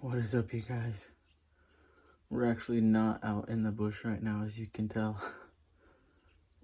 What is up, you guys? We're actually not out in the bush right now, as you can tell.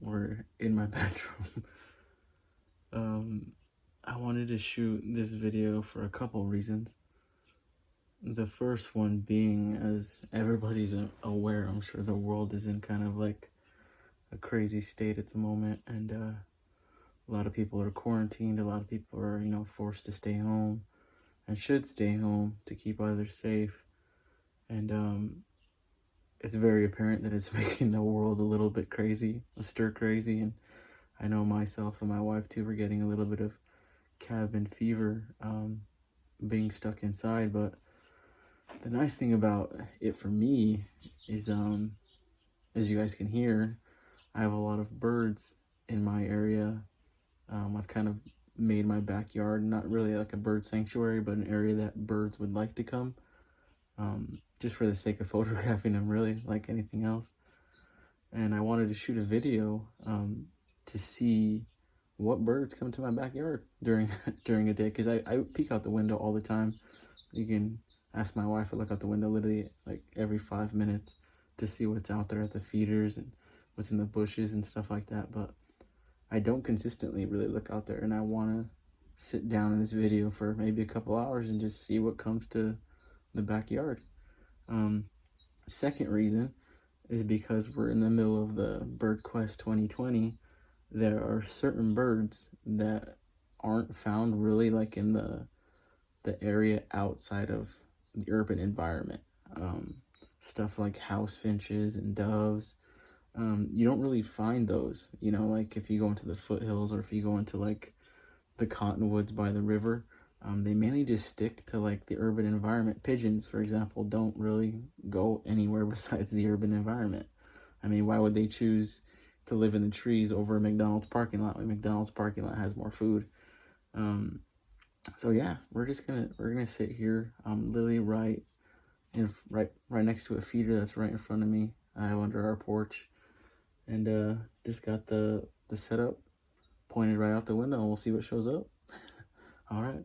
We're in my bedroom. I wanted to shoot this video for a couple reasons. The first one being, as everybody's aware, I'm sure the world is in kind of like a crazy state at the moment, and a lot of people are quarantined, a lot of people are, forced to stay home and should stay home to keep others safe. And it's very apparent that it's making the world a little bit crazy, stir crazy, and I know myself and my wife too were getting a little bit of cabin fever, being stuck inside. But the nice thing about it for me is, as you guys can hear, I have a lot of birds in my area. I've kind of made my backyard not really like a bird sanctuary, but an area that birds would like to come. Just for the sake of photographing them, really, like anything else. And I wanted to shoot a video to see what birds come to my backyard during a day, because I peek out the window all the time. You can ask my wife to look out the window literally like every 5 minutes to see what's out there at the feeders and what's in the bushes and stuff like that. But I don't consistently really look out there, and I want to sit down in this video for maybe a couple hours and just see what comes to the backyard. Second reason is because we're in the middle of the Bird Quest 2020. There are certain birds that aren't found really like in the area outside of the urban environment. Stuff like house finches and doves. You don't really find those, like if you go into the foothills or if you go into like the cottonwoods by the river. They mainly just stick to like the urban environment. Pigeons, for example, don't really go anywhere besides the urban environment. I mean, why would they choose to live in the trees over a McDonald's parking lot when McDonald's parking lot has more food? So yeah, we're gonna sit here. I'm literally right next to a feeder that's right in front of me. I have under our porch, and just got the setup pointed right out the window, and we'll see what shows up. All right.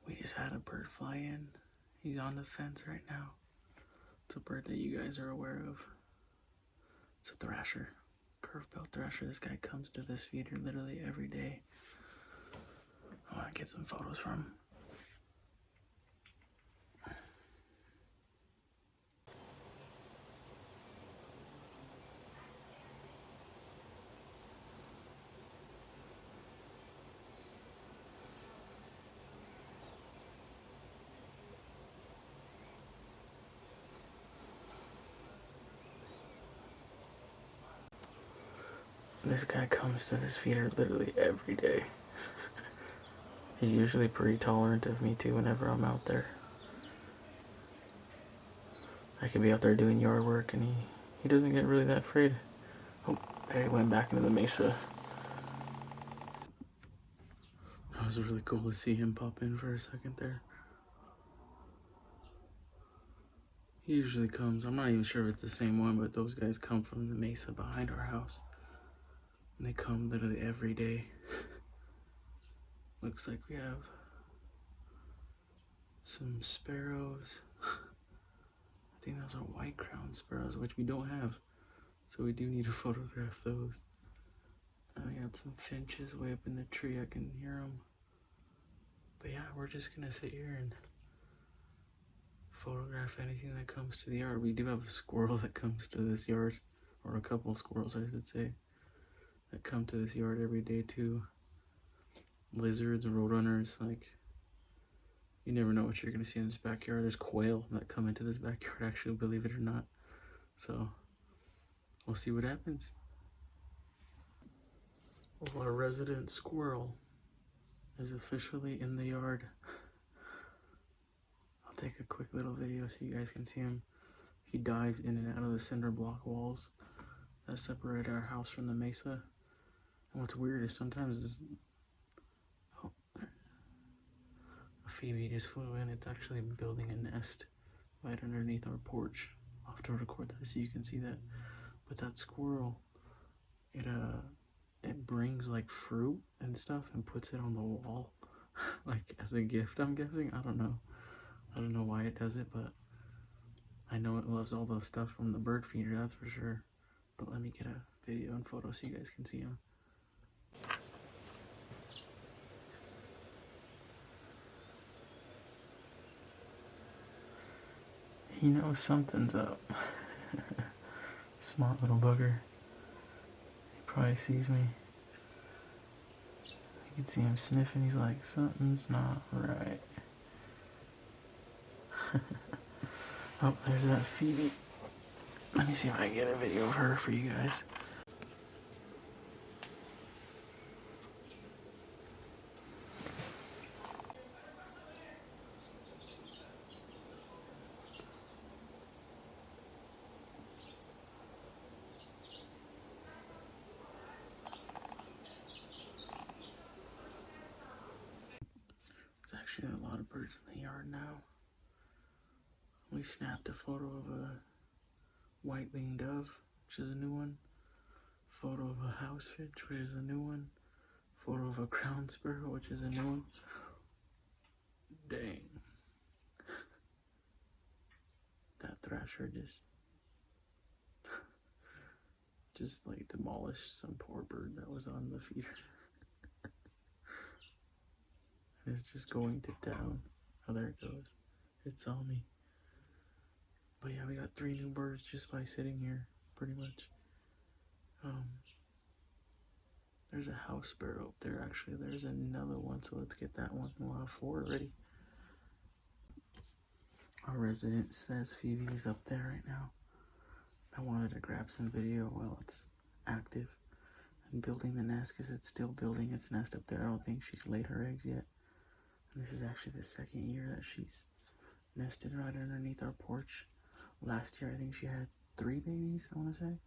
We just had a bird fly in. He's on the fence right now. It's a bird that you guys are aware of. It's a thrasher. curve-billed thrasher. This guy comes to this feeder literally every day. I want to get some photos from him. This guy comes to this feeder literally every day. He's usually pretty tolerant of me too whenever I'm out there. I could be out there doing yard work and he doesn't get really that afraid. Oh, there he went back into the mesa. That was really cool to see him pop in for a second there. He usually comes, I'm not even sure if it's the same one, but those guys come from the mesa behind our house. And they come literally every day. Looks like we have some sparrows. I think those are white crowned sparrows, which we don't have. So we do need to photograph those. I got some finches way up in the tree, I can hear them. But yeah, we're just gonna sit here and photograph anything that comes to the yard. We do have a squirrel that comes to this yard, or a couple of squirrels I should say, that come to this yard every day too. Lizards and roadrunners, like, you never know what you're gonna see in this backyard. There's quail that come into this backyard actually, believe it or not. So, we'll see what happens. Well, our resident squirrel is officially in the yard. I'll take a quick little video so you guys can see him. He dives in and out of the cinder block walls that separate our house from the mesa. And what's weird is sometimes this, oh, a Phoebe just flew in. It's actually building a nest right underneath our porch. I'll have to record that so you can see that. But that squirrel, it brings like fruit and stuff and puts it on the wall like as a gift, I'm guessing. I don't know why it does it, but I know it loves all the stuff from the bird feeder, that's for sure. But let me get a video and photo so you guys can see him. He knows something's up. Smart little bugger. He probably sees me. You can see him sniffing. He's like, something's not right. Oh, there's that Phoebe. Let me see if I can get a video of her for you guys. There's actually a lot of birds in the yard now. We snapped a photo of a white-winged dove, which is a new one. Photo of a house finch, which is a new one. Photo of a crown sparrow, which is a new one. Dang. That thrasher just like demolished some poor bird that was on the feeder. And it's just going to town. Oh, there it goes. It saw me. But yeah, we got 3 new birds just by sitting here, pretty much. There's a house sparrow up there, actually. There's another one, so let's get that one. We'll have 4 already. Our resident says Phoebe is up there right now. I wanted to grab some video while it's active and building the nest, because it's still building its nest up there. I don't think she's laid her eggs yet. And this is actually the 2nd year that she's nested right underneath our porch. Last year, I think she had 3 babies, I want to say,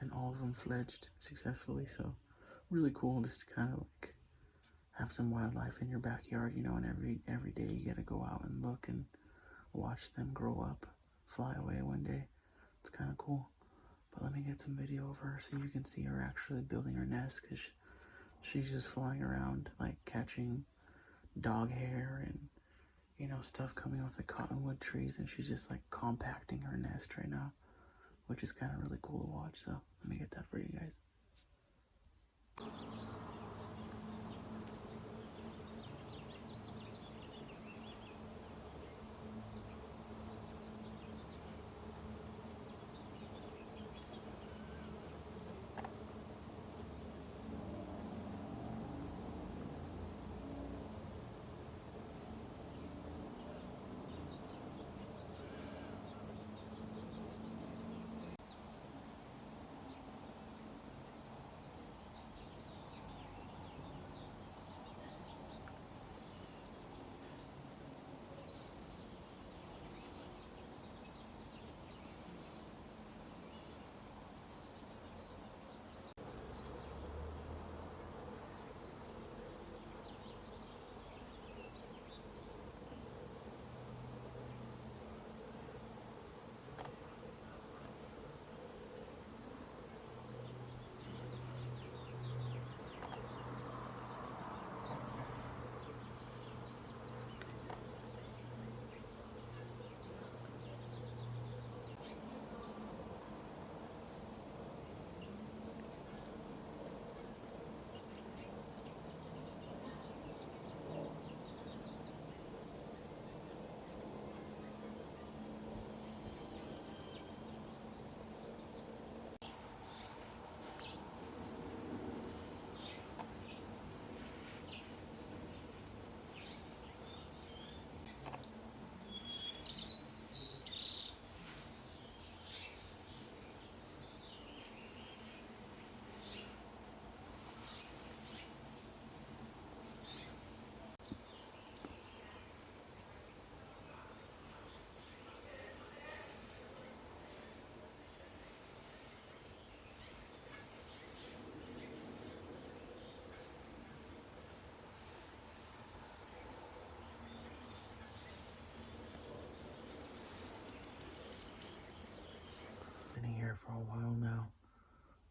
and all of them fledged successfully. So really cool just to kind of like have some wildlife in your backyard, you know, and every day you get to go out and look and watch them grow up, fly away one day. It's kind of cool. But let me get some video of her so you can see her actually building her nest, because she's just flying around like catching dog hair and, you know, stuff coming off the cottonwood trees, and she's just like compacting her nest right now, which is kind of really cool to watch. So let me get that for you guys.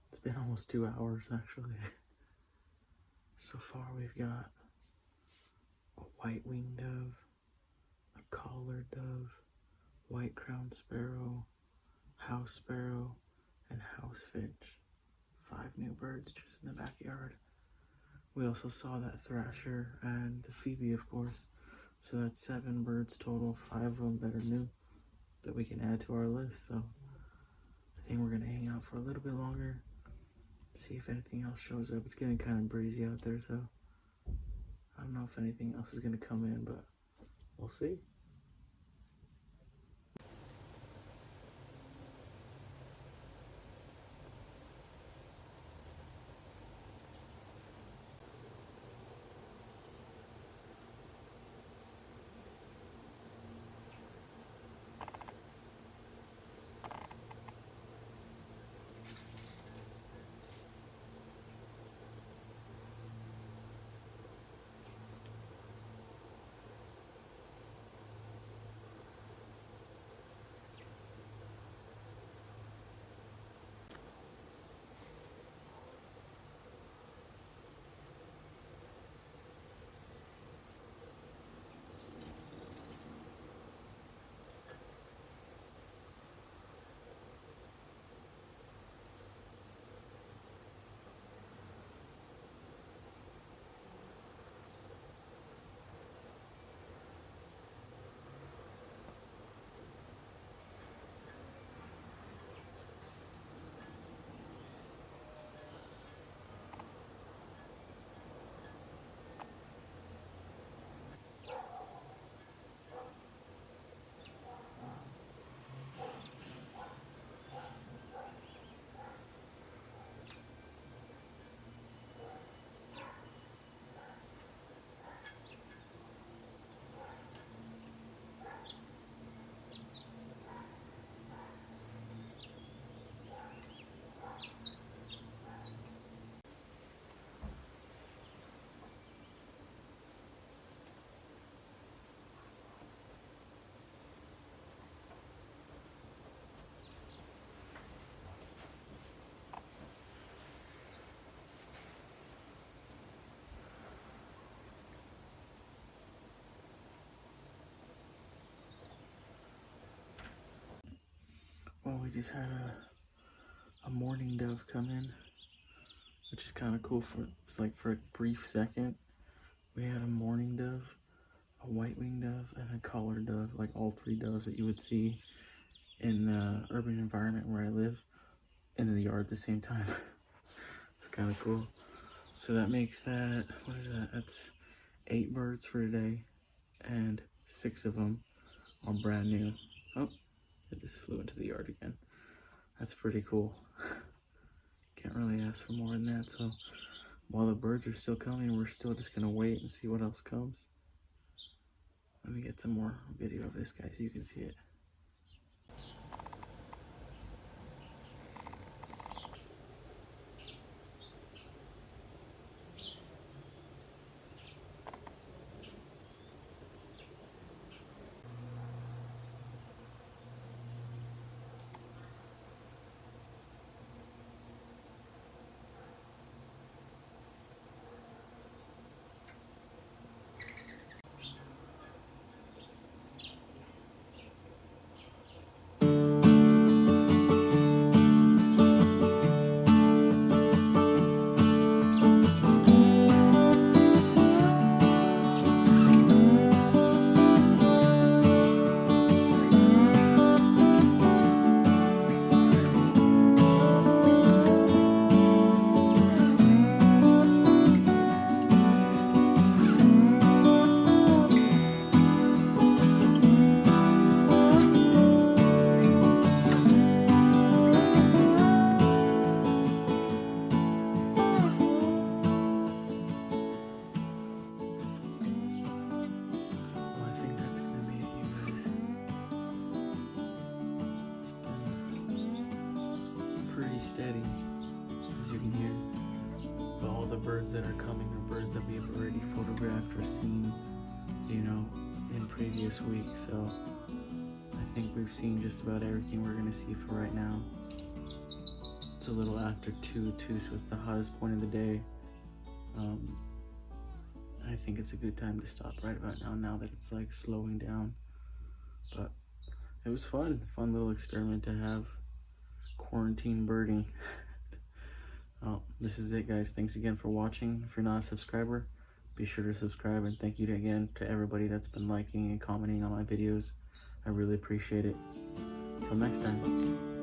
It's been almost 2 hours actually. So far we've got a white-winged dove, a collared dove, white-crowned sparrow, house sparrow, and house finch. 5 new birds just in the backyard. We also saw that thrasher and the Phoebe, of course. So that's 7 birds total, 5 of them that are new that we can add to our list. So I think we're gonna hang out for a little bit longer, see if anything else shows up. It's getting kind of breezy out there, so I don't know if anything else is gonna come in, but we'll see. Well, we just had a mourning dove come in, which is kind of cool. It's like for a brief second, we had a mourning dove, a white-winged dove, and a collared dove, like all 3 doves that you would see in the urban environment where I live, and in the yard at the same time. It's kind of cool. So that makes that, what is that? That's 8 birds for today, and 6 of them are brand new. Oh, it just flew into the yard again. That's pretty cool. Can't really ask for more than that. So while the birds are still coming, we're still just gonna wait and see what else comes. Let me get some more video of this guy so you can see it. Steady, as you can hear. But all the birds that are coming are birds that we have already photographed or seen, you know, in previous weeks. So I think we've seen just about everything we're gonna see for right now. It's a little after 2 too, so it's the hottest point of the day. I think it's a good time to stop right about now that it's like slowing down. But it was fun little experiment to have. Quarantine birding. Oh, this is it, guys. Thanks again for watching. If you're not a subscriber, be sure to subscribe, and thank you again to everybody that's been liking and commenting on my videos. I really appreciate it. Until next time.